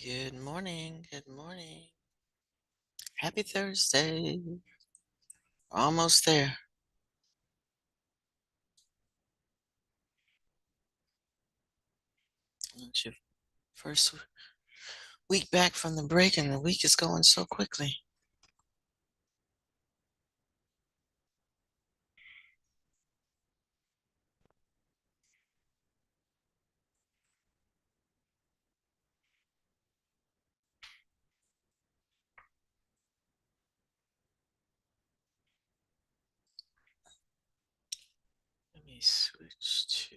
Good morning. Good morning. Happy Thursday. Almost there. It's your first week back from the break, and the week is going so quickly. Let me switch to.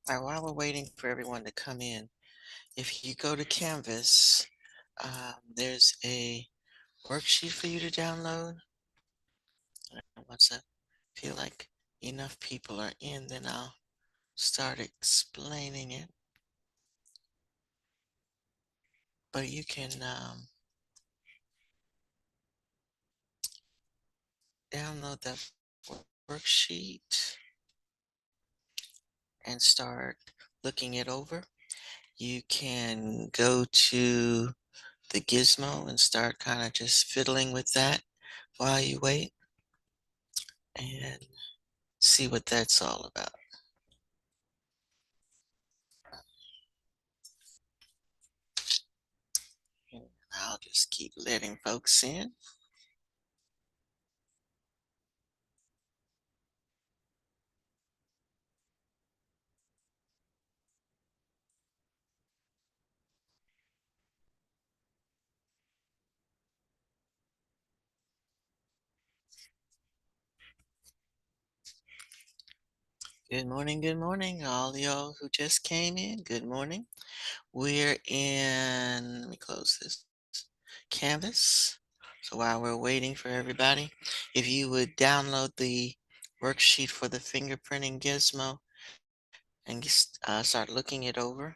All right, while we're waiting for everyone to come in, if you go to Canvas, there's a worksheet for you to download. Once I feel like enough people are in, then I'll start explaining it. But you can download that worksheet and start looking it over. You can go to the gizmo and start kind of just fiddling with that while you wait and see what that's all about. And I'll just keep letting folks in. Good morning, all y'all who just came in. Good morning. We're in, let me close this Canvas. So while we're waiting for everybody, if you would download the worksheet for the fingerprinting gizmo and start looking it over.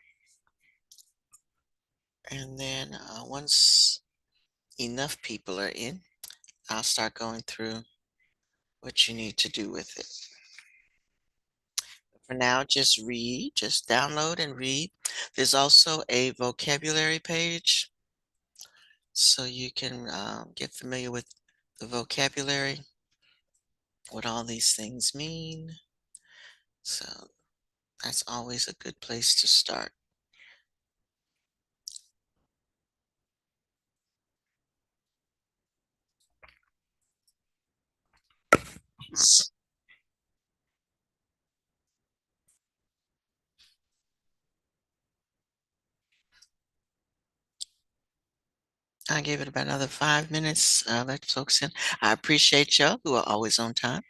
And then once enough people are in, I'll start going through what you need to do with it. For now, just read, just download and read. There's also a vocabulary page, so you can get familiar with the vocabulary, what all these things mean. So that's always a good place to start. I give it about another 5 minutes. Let folks in. I appreciate y'all who are always on time,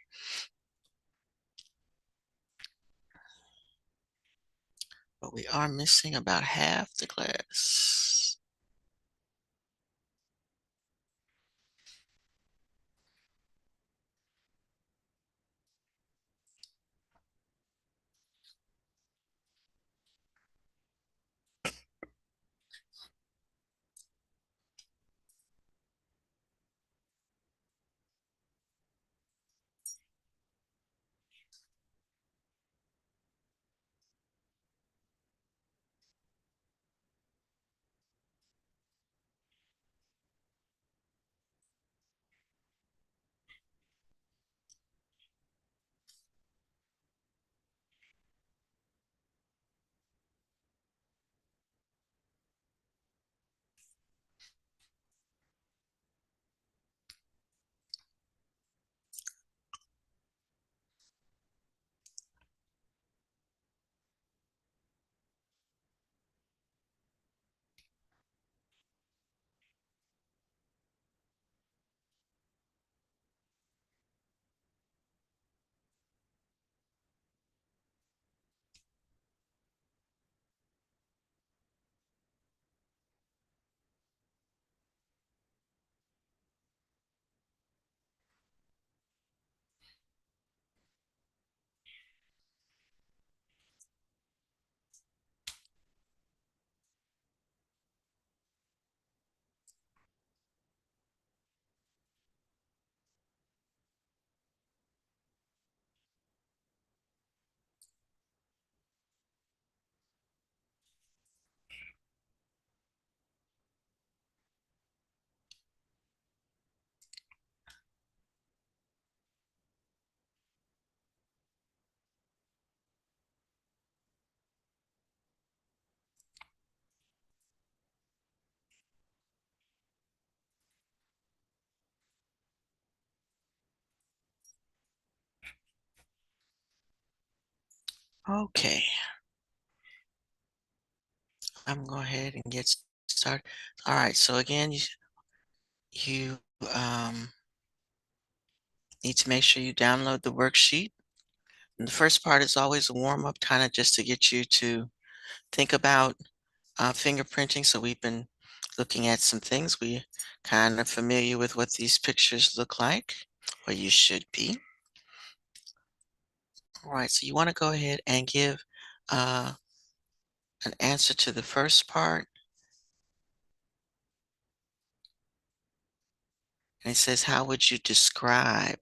but we are missing about half the class. Okay, I'm going to go ahead and get started. All right, so again, you need to make sure you download the worksheet. And the first part is always a warm up, kind of just to get you to think about fingerprinting. So we've been looking at some things. We kind of familiar with what these pictures look like, or you should be. All right, so you want to go ahead and give uh, an answer to the first part. And it says, how would you describe?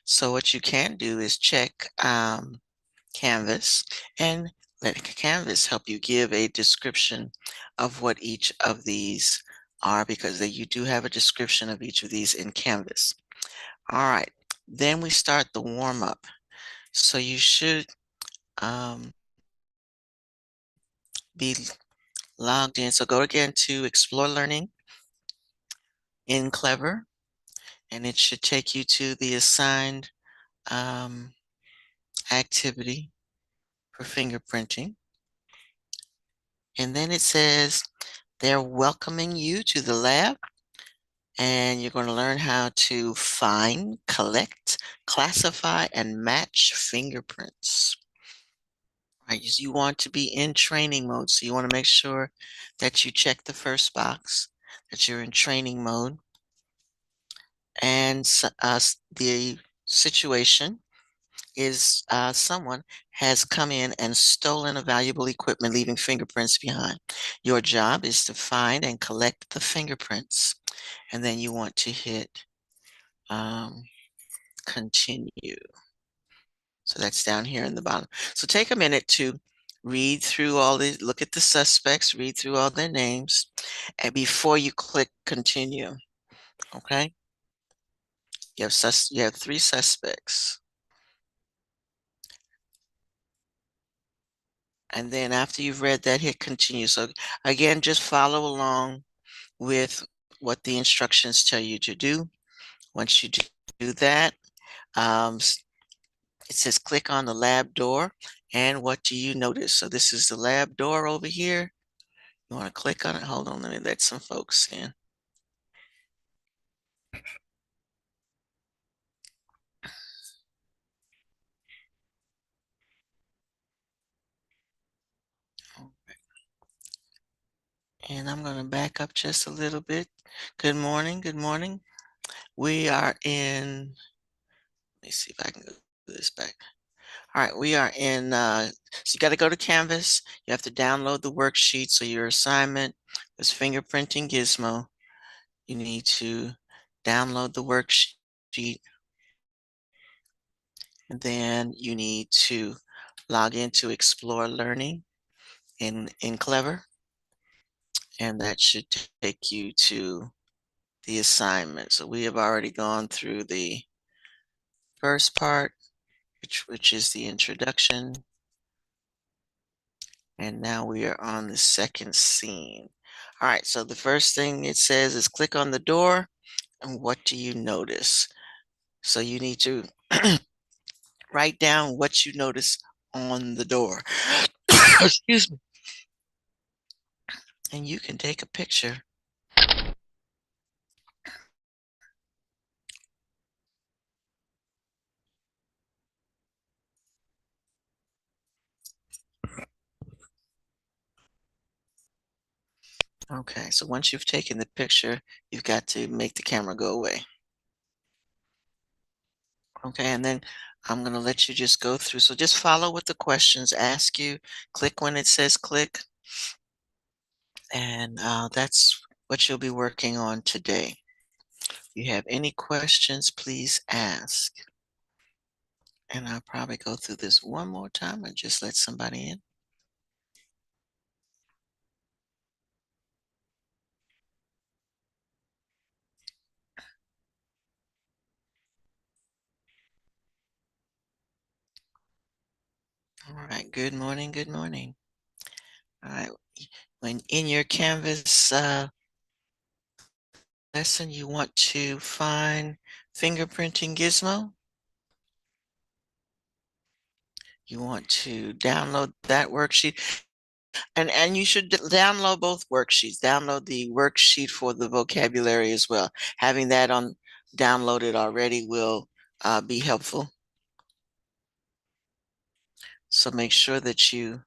So what you can do is check Canvas and let Canvas help you give a description of what each of these are because you do have a description of each of these in Canvas. All right, then we start the warm up. So you should um, be logged in. So go again to Explore Learning in Clever, and it should take you to the assigned um, activity for fingerprinting. And then it says they're welcoming you to the lab, and you're going to learn how to find, collect, classify, and match fingerprints. Right, you want to be in training mode, so you want to make sure that you check the first box, that you're in training mode, and the situation is someone has come in and stolen a valuable equipment, leaving fingerprints behind. Your job is to find and collect the fingerprints, and then you want to hit um, continue. So that's down here in the bottom. So take a minute to read through all the, look at the suspects, read through all their names, and before you click continue, okay? You have three suspects. And then after you've read that, hit continue. So again, just follow along with what the instructions tell you to do. Once you do that, um, it says click on the lab door. And what do you notice? So this is the lab door over here. You want to click on it? Hold on, let me let some folks in. And I'm going to back up just a little bit. Good morning. Good morning. We are in, let me see if I can go this back. All right, we are in, so you got to go to Canvas. You have to download the worksheet. So your assignment is fingerprinting gizmo. You need to download the worksheet. And then you need to log into Explore Learning in Clever. And that should take you to the assignment. So we have already gone through the first part, which is the introduction. And now we are on the second scene. All right, so the first thing it says is click on the door, and what do you notice? So you need to write down what you notice on the door. Excuse me. And you can take a picture. Okay, so once you've taken the picture, you've got to make the camera go away. Okay, and then I'm going to let you just go through. So just follow what the questions ask you. Click when it says click. And that's what you'll be working on today. If you have any questions, please ask. And I'll probably go through this one more time and just let somebody in. All right, good morning, good morning. All right, when in your Canvas lesson, you want to find fingerprinting gizmo. You want to download that worksheet, and you should download both worksheets. Download the worksheet for the vocabulary as well. Having that on downloaded already will be helpful. So make sure that you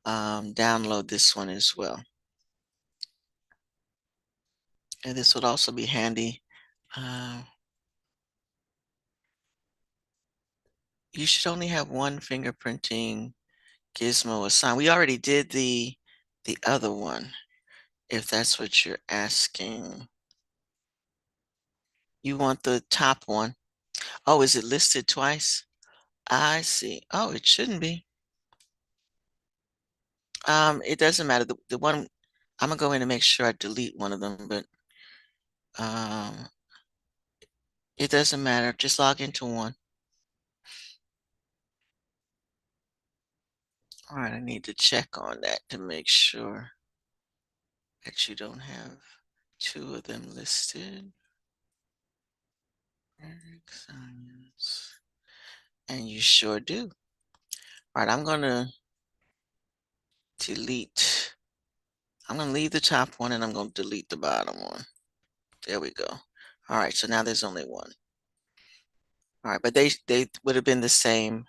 download this one as well. And this would also be handy. Uh, you should only have one fingerprinting gizmo assigned. We already did the other one, if that's what you're asking. You want the top one. Oh, is it listed twice? I see. Oh, it shouldn't be. It doesn't matter. The one I'm gonna go in and make sure I delete one of them, but um, it doesn't matter. Just log into one. All right, I need to check on that to make sure that you don't have two of them listed. Eric Science. And you sure do. All right, I'm gonna delete. I'm gonna leave the top one and I'm gonna delete the bottom one. There we go. All right, so now there's only one. All right, but they would have been the same.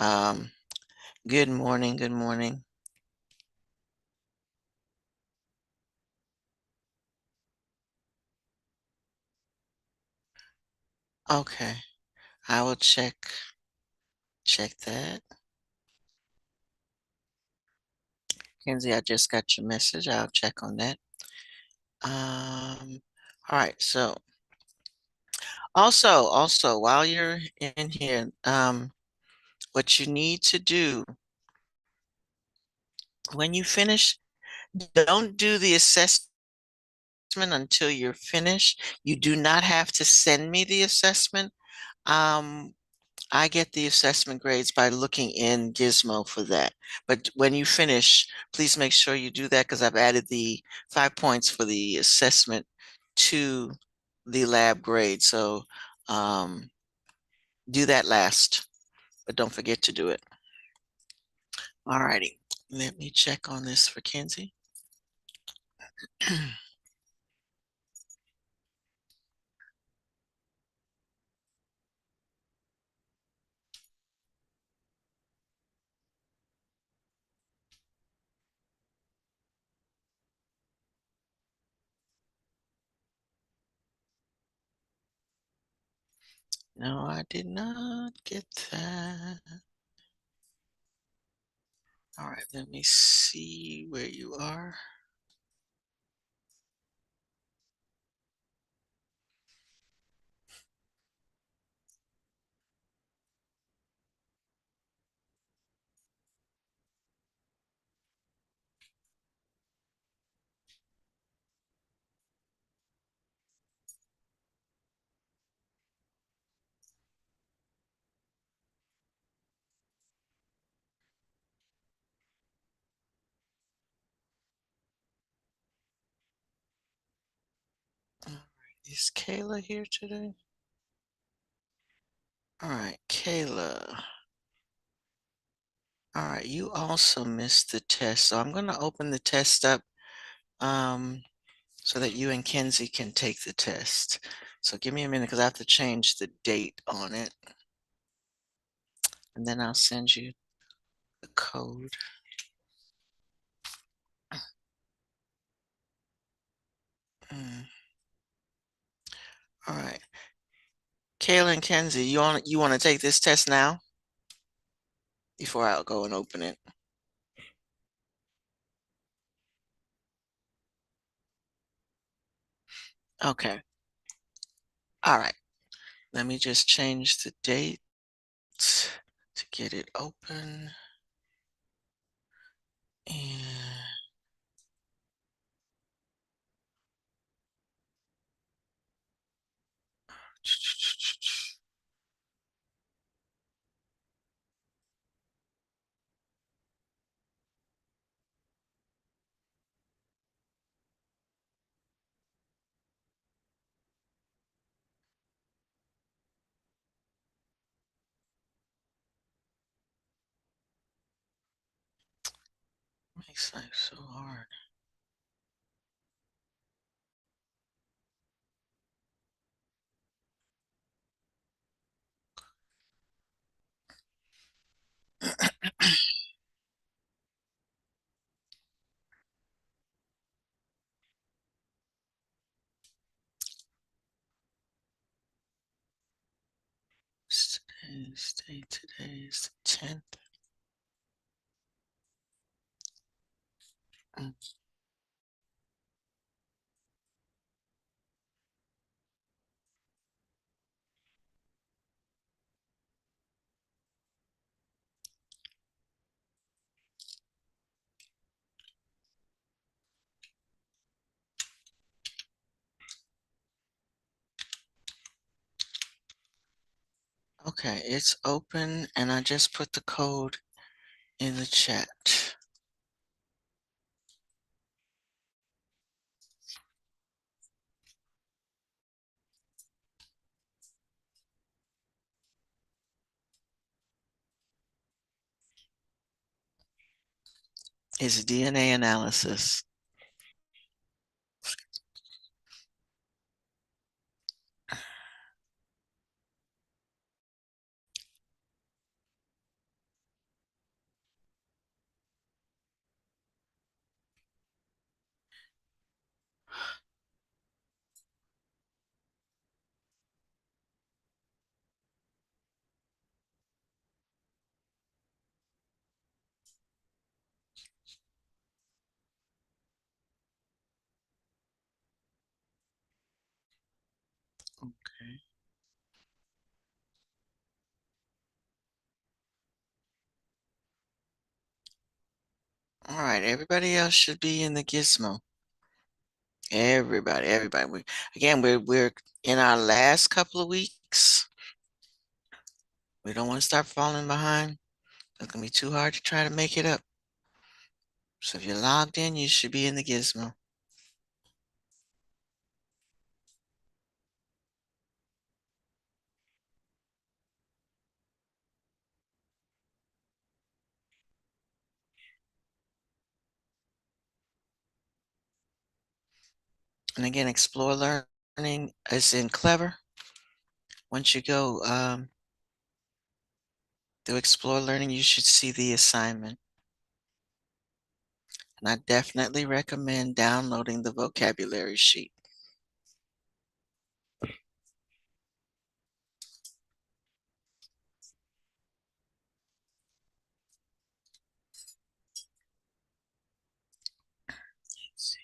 Um, good morning, good morning. Okay, I will check that. Kenzie, I just got your message. I'll check on that. All right, so also while you're in here, what you need to do when you finish, don't do the assessment until you're finished. You do not have to send me the assessment. Um, I get the assessment grades by looking in Gizmo for that. But when you finish, please make sure you do that because I've added the 5 points for the assessment to the lab grade. So do that last, but don't forget to do it. All righty. Let me check on this for Kenzie. No, I did not get that. All right, let me see where you are. All right, is Kayla here today? All right, Kayla. All right, you also missed the test. So I'm going to open the test up um, so that you and Kenzie can take the test. So give me a minute because I have to change the date on it. And then I'll send you the code. Mm. All right. Kayla and Kenzie, you want to take this test now before I'll go and open it? Okay. All right. Let me just change the date to get it open. And Makes life so hard. Today's date. Today is the 10th. Mm. Okay, it's open and I just put the code in the chat. It's DNA analysis. Okay. All right, everybody else should be in the gizmo. Everybody. We're in our last couple of weeks. We don't want to start falling behind. It's gonna be too hard to try to make it up. So if you're logged in, you should be in the gizmo. And again, explore learning is in Clever. Once you go through explore learning, you should see the assignment. And I definitely recommend downloading the vocabulary sheet. Let's see.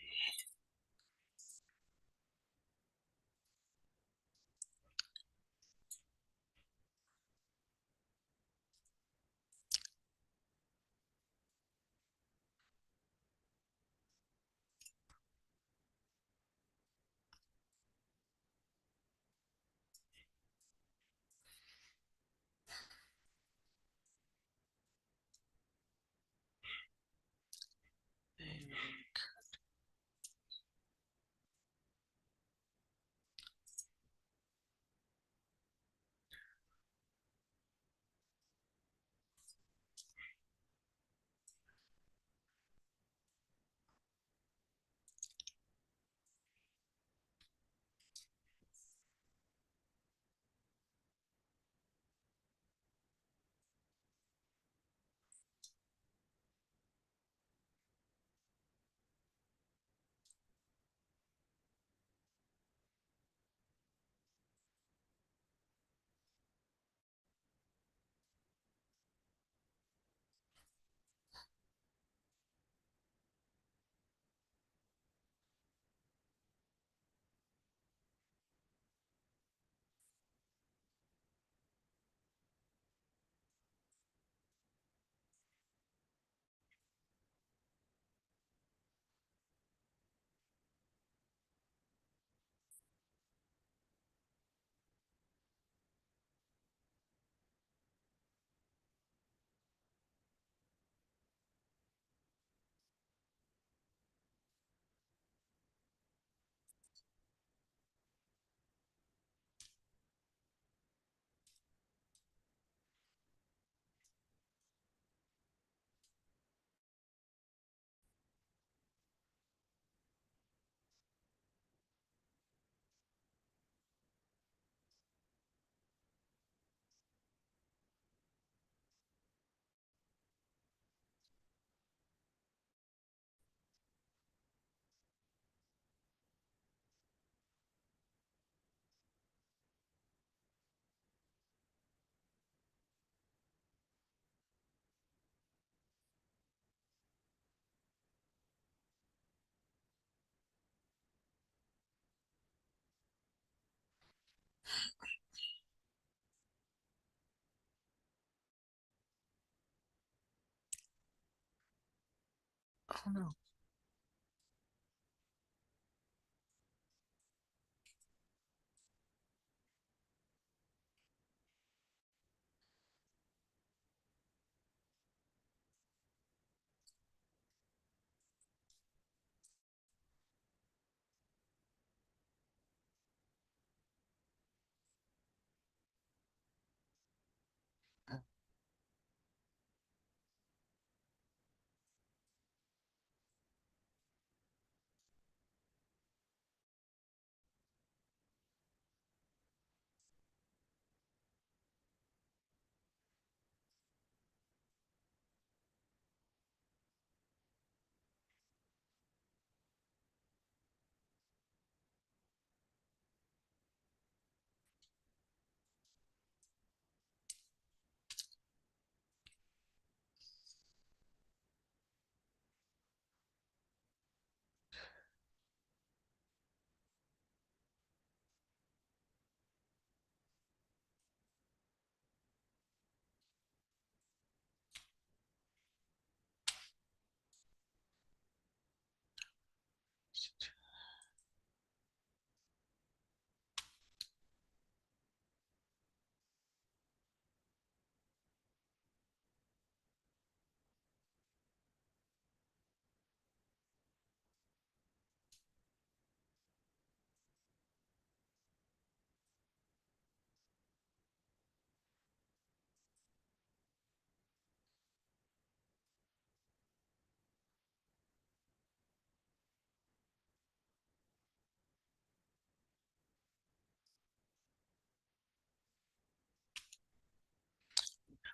Oh no.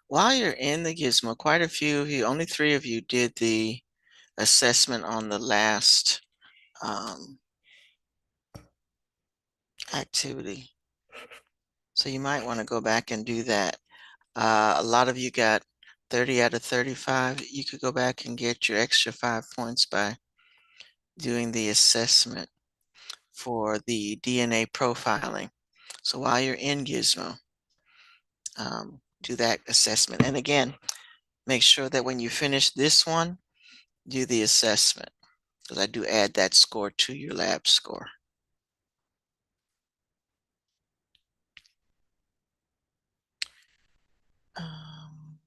While you're in the gizmo, quite a few of you, only three of you did the assessment on the last activity. So you might want to go back and do that. A lot of you got 30 out of 35. You could go back and get your extra 5 points by doing the assessment for the DNA profiling. So while you're in Gizmo, do that assessment. And again, make sure that when you finish this one, do the assessment because I do add that score to your lab score. Um,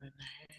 moving ahead.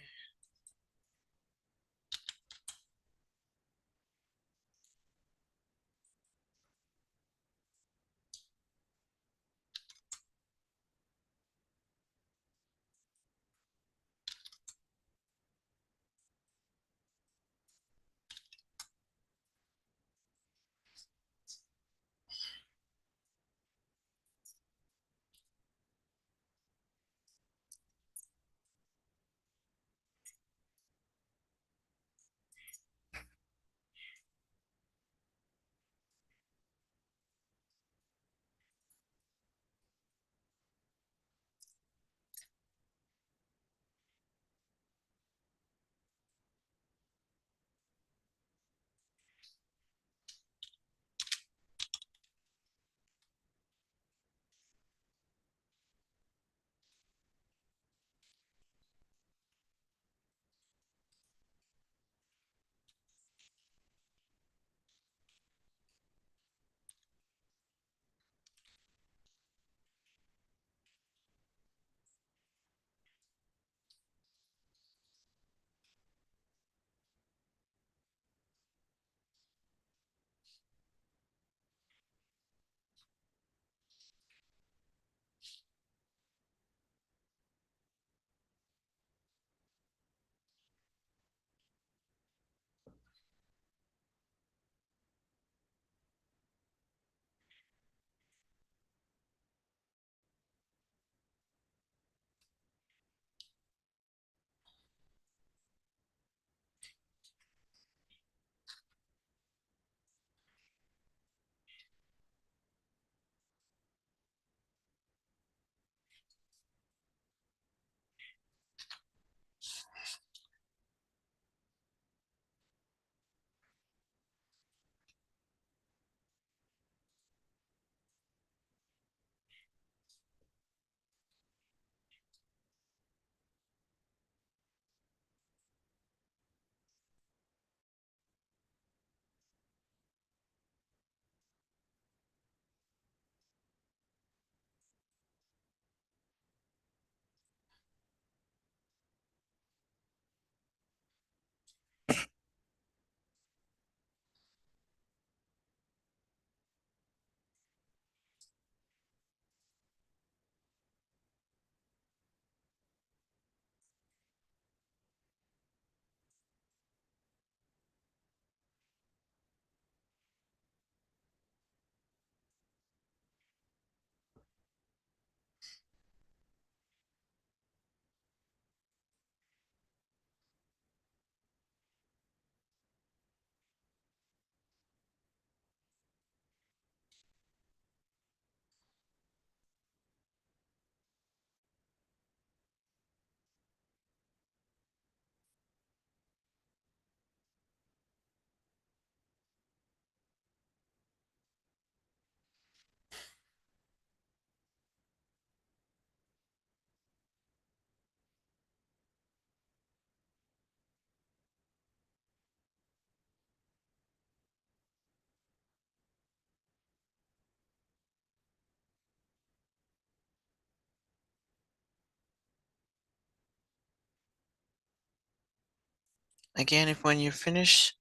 Again, if when you finish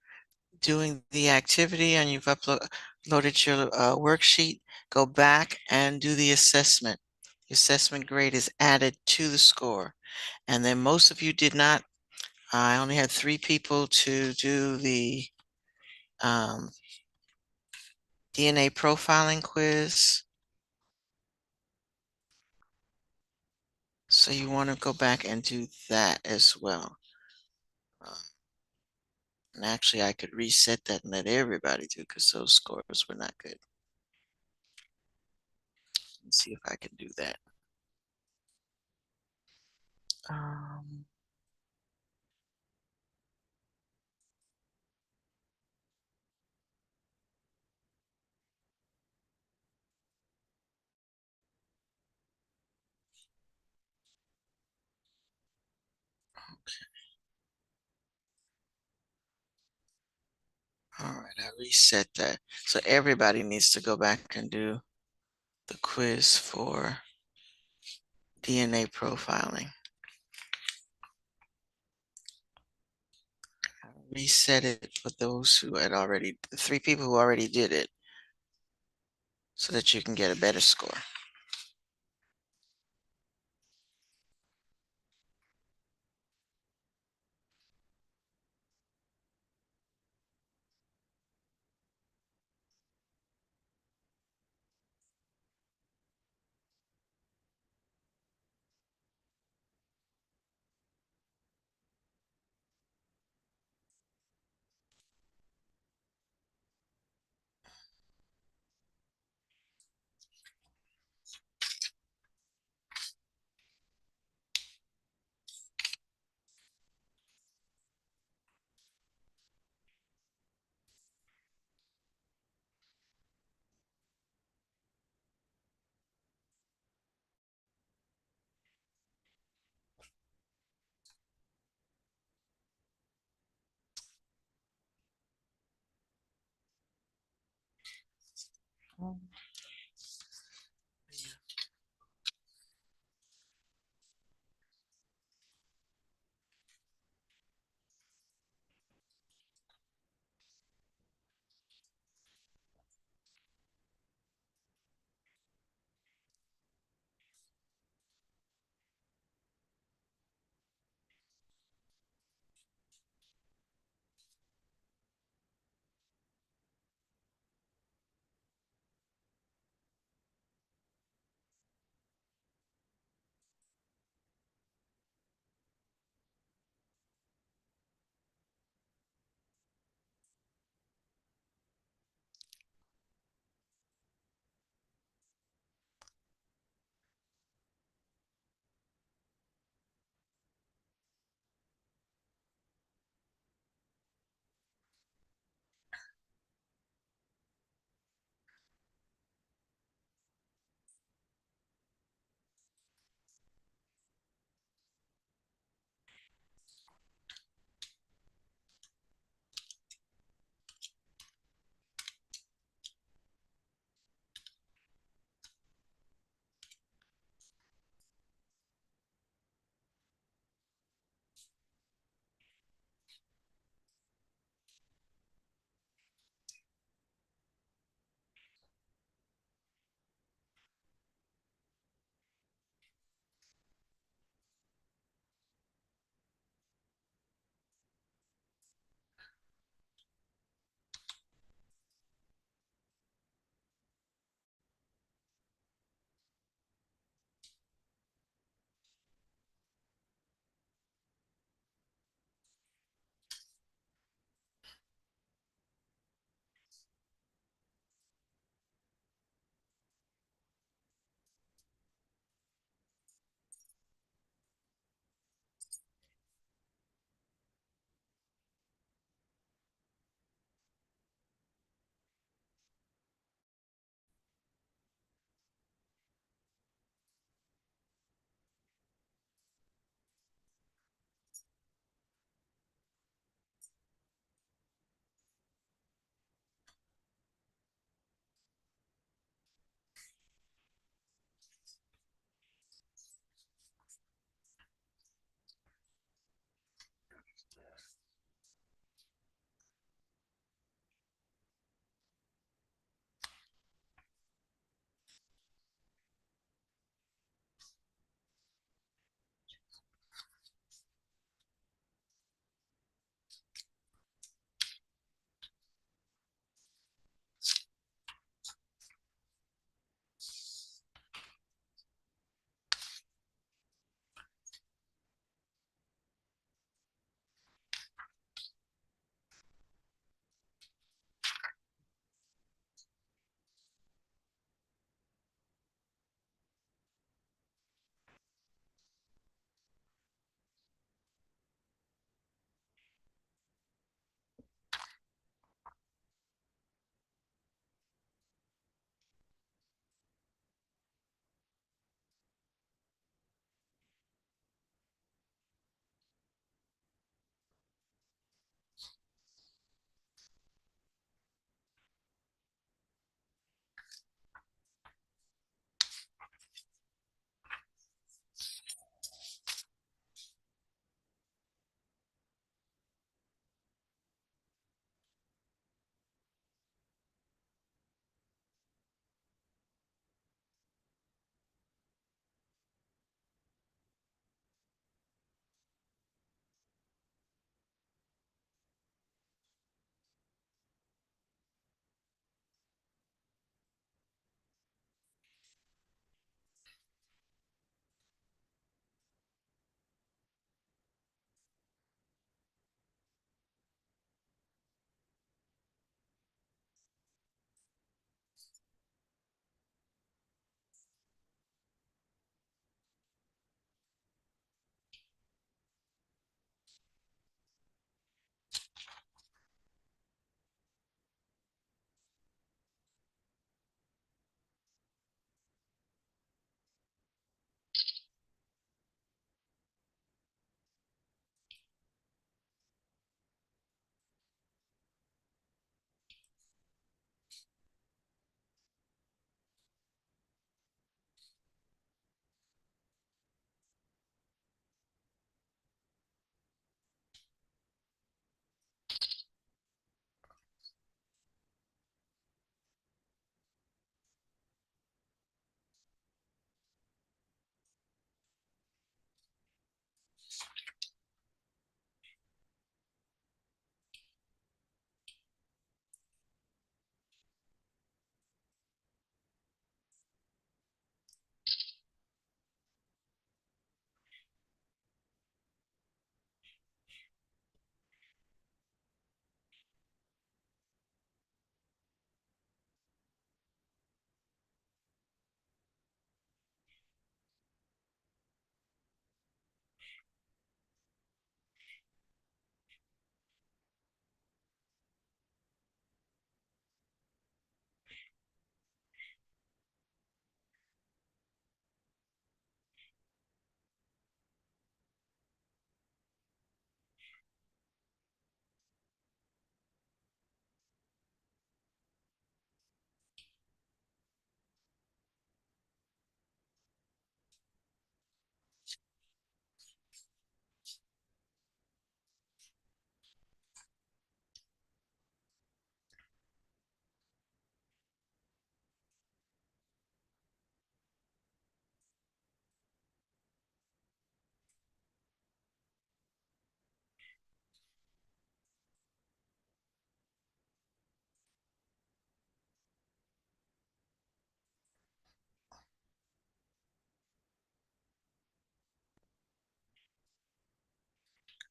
doing the activity and you've uploaded your worksheet, go back and do the assessment. The assessment grade is added to the score. And then most of you did not. I only had 3 people to do the um, DNA profiling quiz. So you want to go back and do that as well. Uh, and actually, I could reset that and let everybody do because those scores were not good. Let's see if I can do that. Um, all right, I reset that. So everybody needs to go back and do the quiz for DNA profiling. reset it for those who had already, the three people who already did it, so that you can get a better score. Oh, yeah.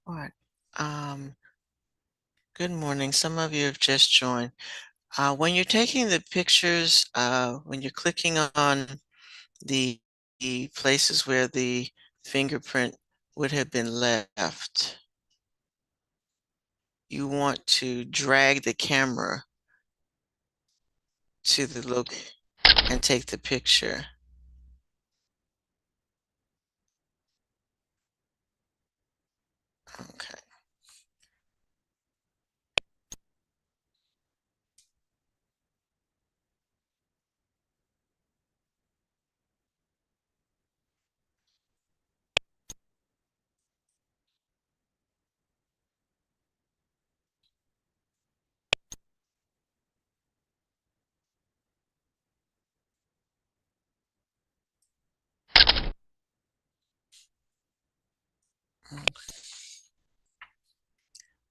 All right. Um, Good morning. Some of you have just joined. When you're taking the pictures, when you're clicking on the, the places where the fingerprint would have been left, you want to drag the camera to the look and take the picture. Okay.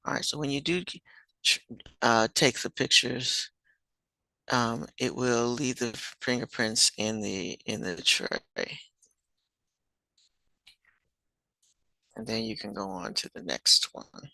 All right. So when you do take the pictures, it will leave the fingerprints in the tray, and then you can go on to the next one.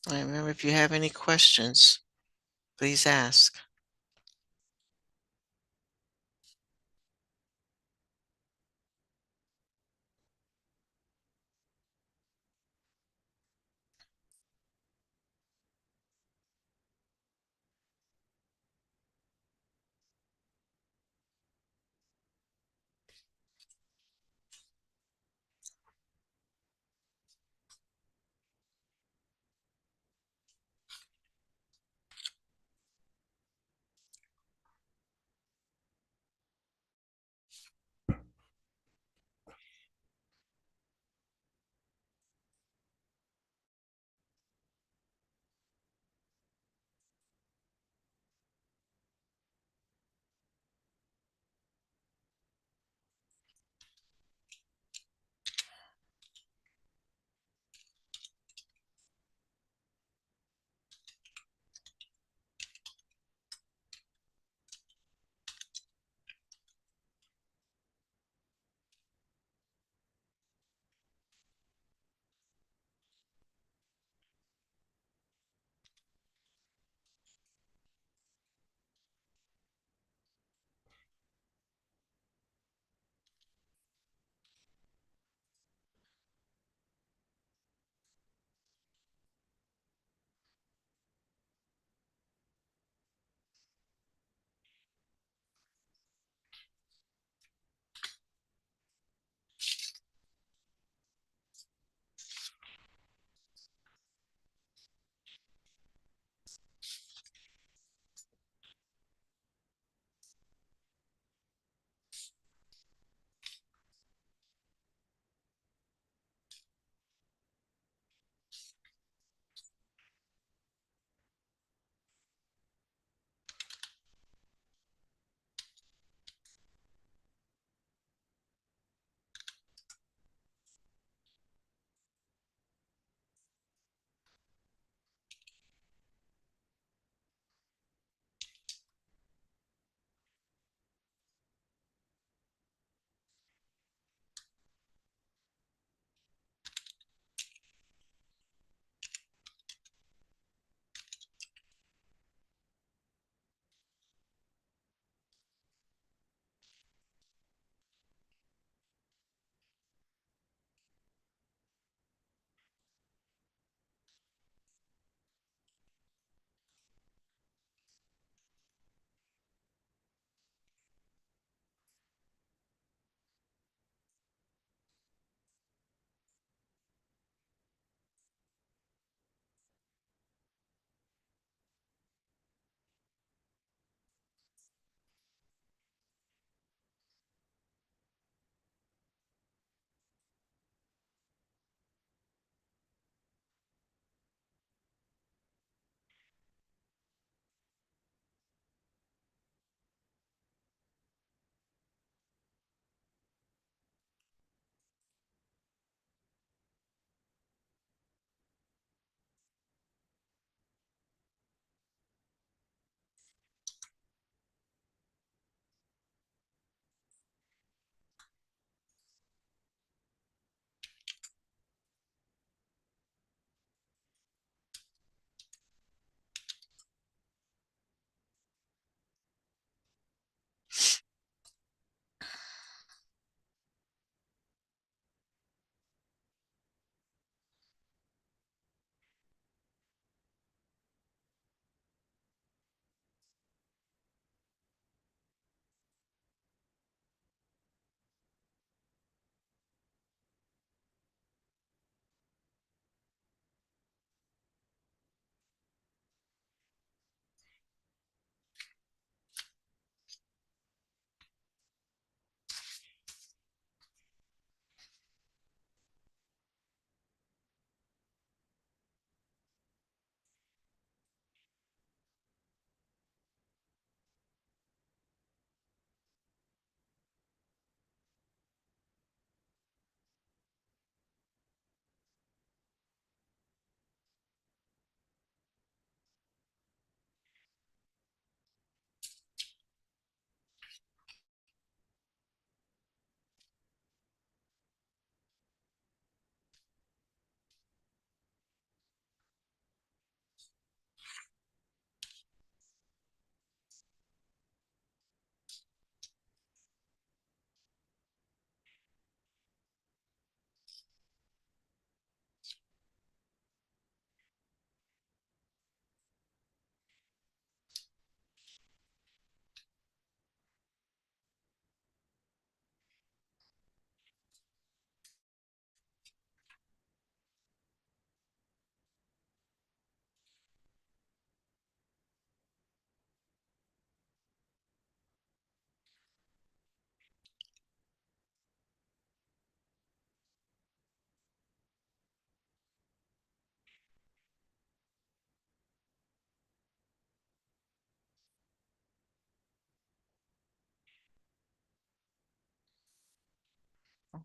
All right, remember, if you have any questions, please ask.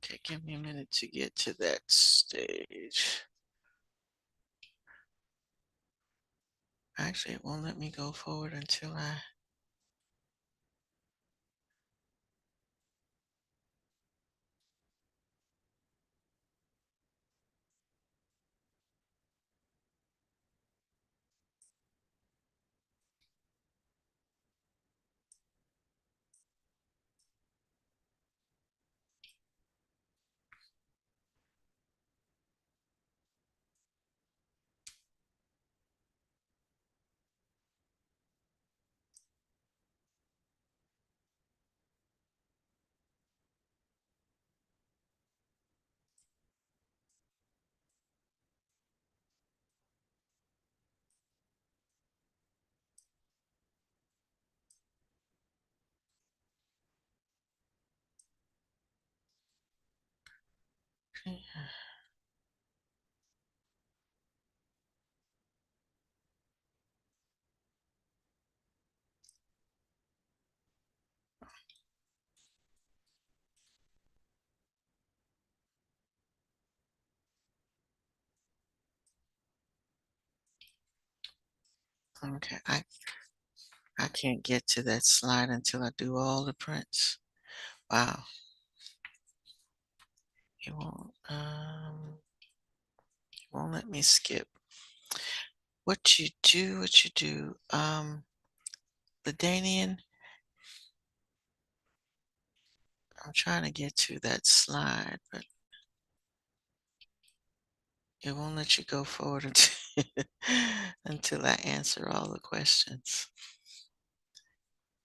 Okay, give me a minute to get to that stage. Actually, it won't let me go forward until I. Okay, I can't get to that slide until I do all the prints. Wow, it won't let me skip. What you do, Ladanian, I'm trying to get to that slide, but it won't let you go forward until, until I answer all the questions.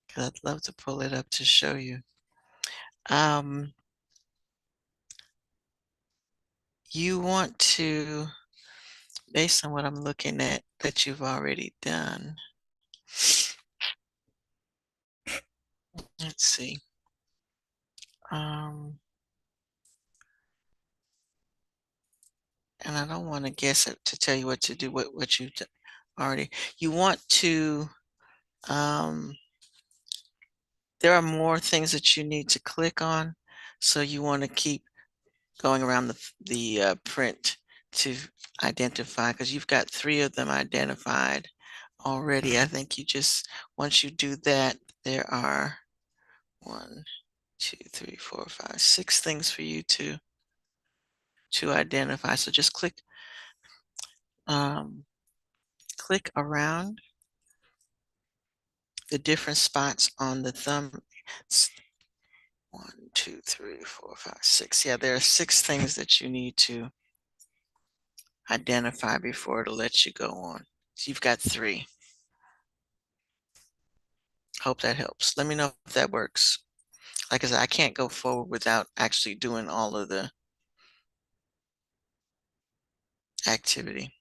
Because I'd love to pull it up to show you. Um, you want to, based on what I'm looking at that you've already done, let's see. Um, and I don't want to guess it to tell you what to do, what you've already, you want to, um, there are more things that you need to click on. So you want to keep going around the print to identify, because you've got 3 of them identified already. I think you just, once you do that, there are 1, 2, 3, 4, 5, 6 things for you to identify. So just um, click around the different spots on the thumb. It's 1, 2, 3, 4, 5, 6. Yeah, there are 6 things that you need to identify before it'll let you go on. So you've got 3. Hope that helps. Let me know if that works. Like I said, I can't go forward without actually doing all of the activity.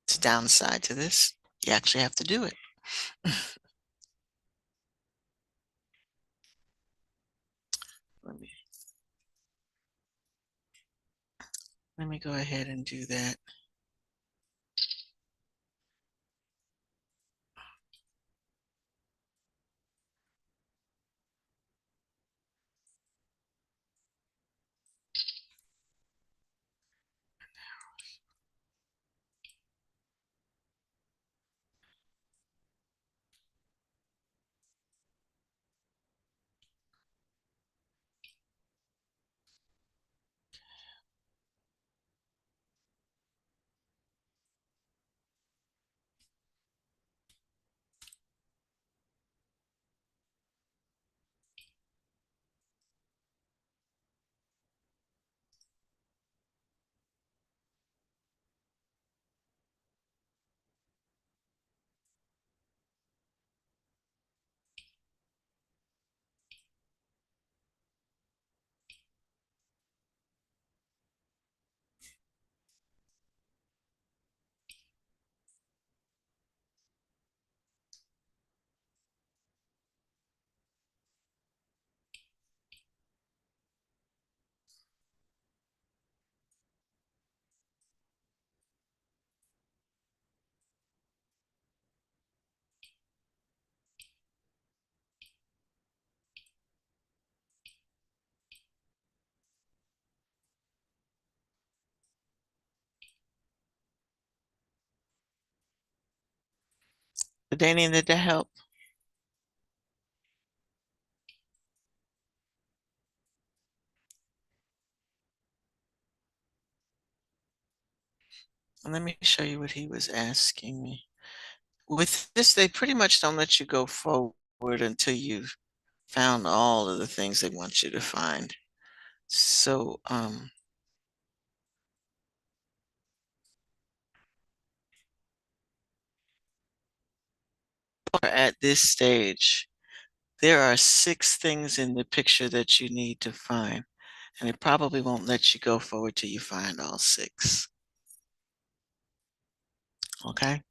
It's a downside to this. You actually have to do it. Let me let me go ahead and do that. Did they need that help? Let me show you what he was asking me. With this, they pretty much don't let you go forward until you've found all of the things they want you to find. So, at this stage, there are 6 things in the picture that you need to find, and it probably won't let you go forward till you find all 6. Okay?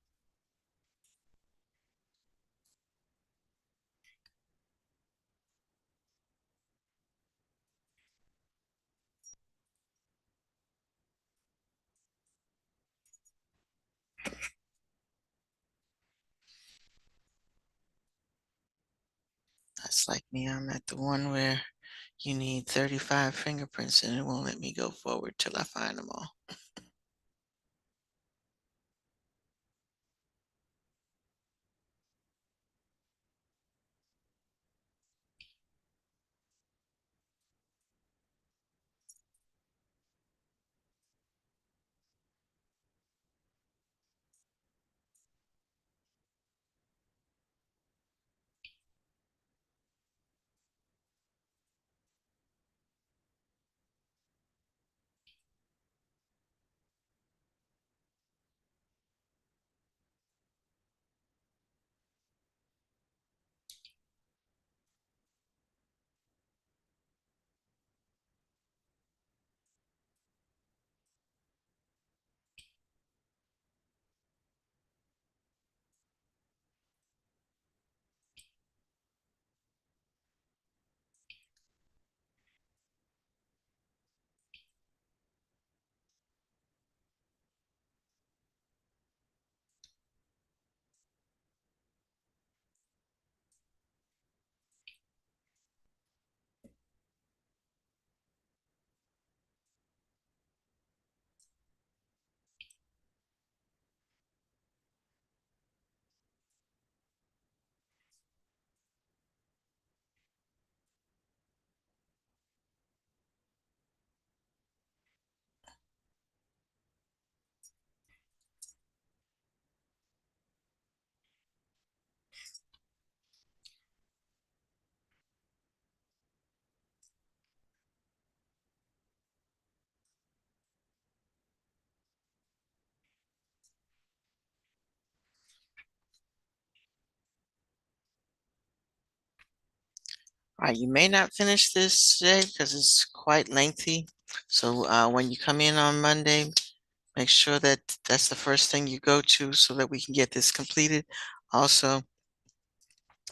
That's like me. I'm at the one where you need 35 fingerprints and it won't let me go forward till I find them all. All right, you may not finish this today because it's quite lengthy. So when you come in on Monday, make sure that that's the first thing you go to so that we can get this completed. Also,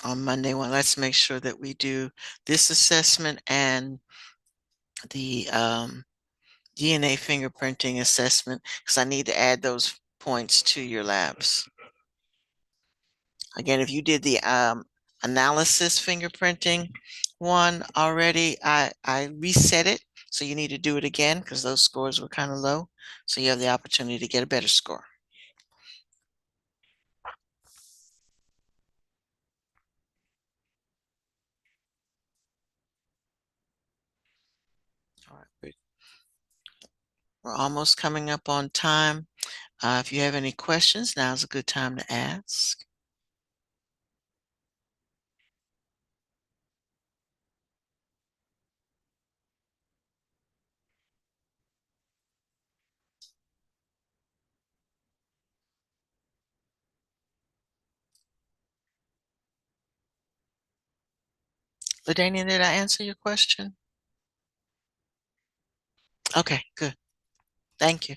on Monday, well, let's make sure that we do this assessment and the DNA fingerprinting assessment because I need to add those points to your labs. Again, if you did the analysis fingerprinting one already, I reset it. So you need to do it again because those scores were kind of low. So you have the opportunity to get a better score. All right, we're almost coming up on time. If you have any questions, now's a good time to ask. LaDania, did I answer your question? Okay, good. Thank you.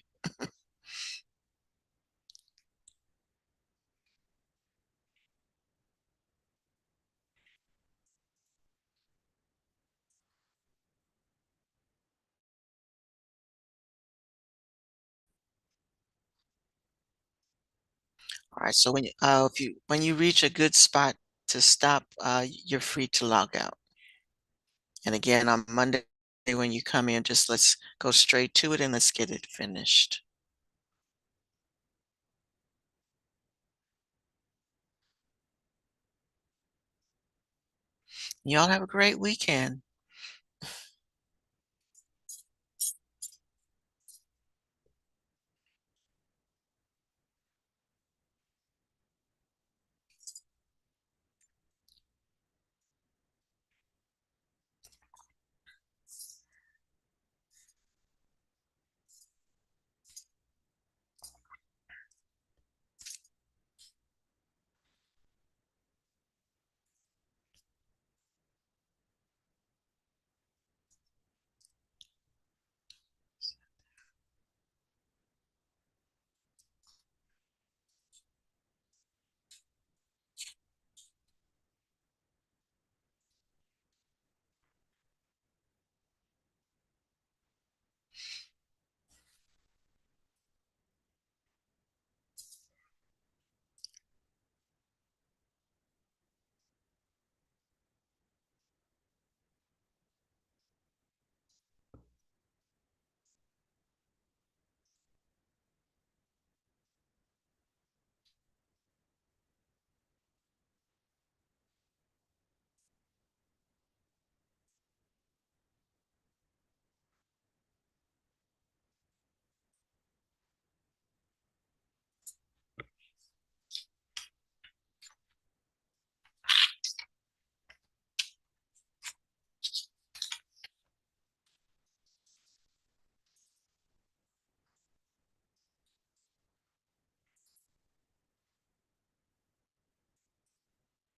All right, so when you reach a good spot to stop, you're free to log out. And again, on Monday when you come in, just let's go straight to it and let's get it finished. Y'all have a great weekend.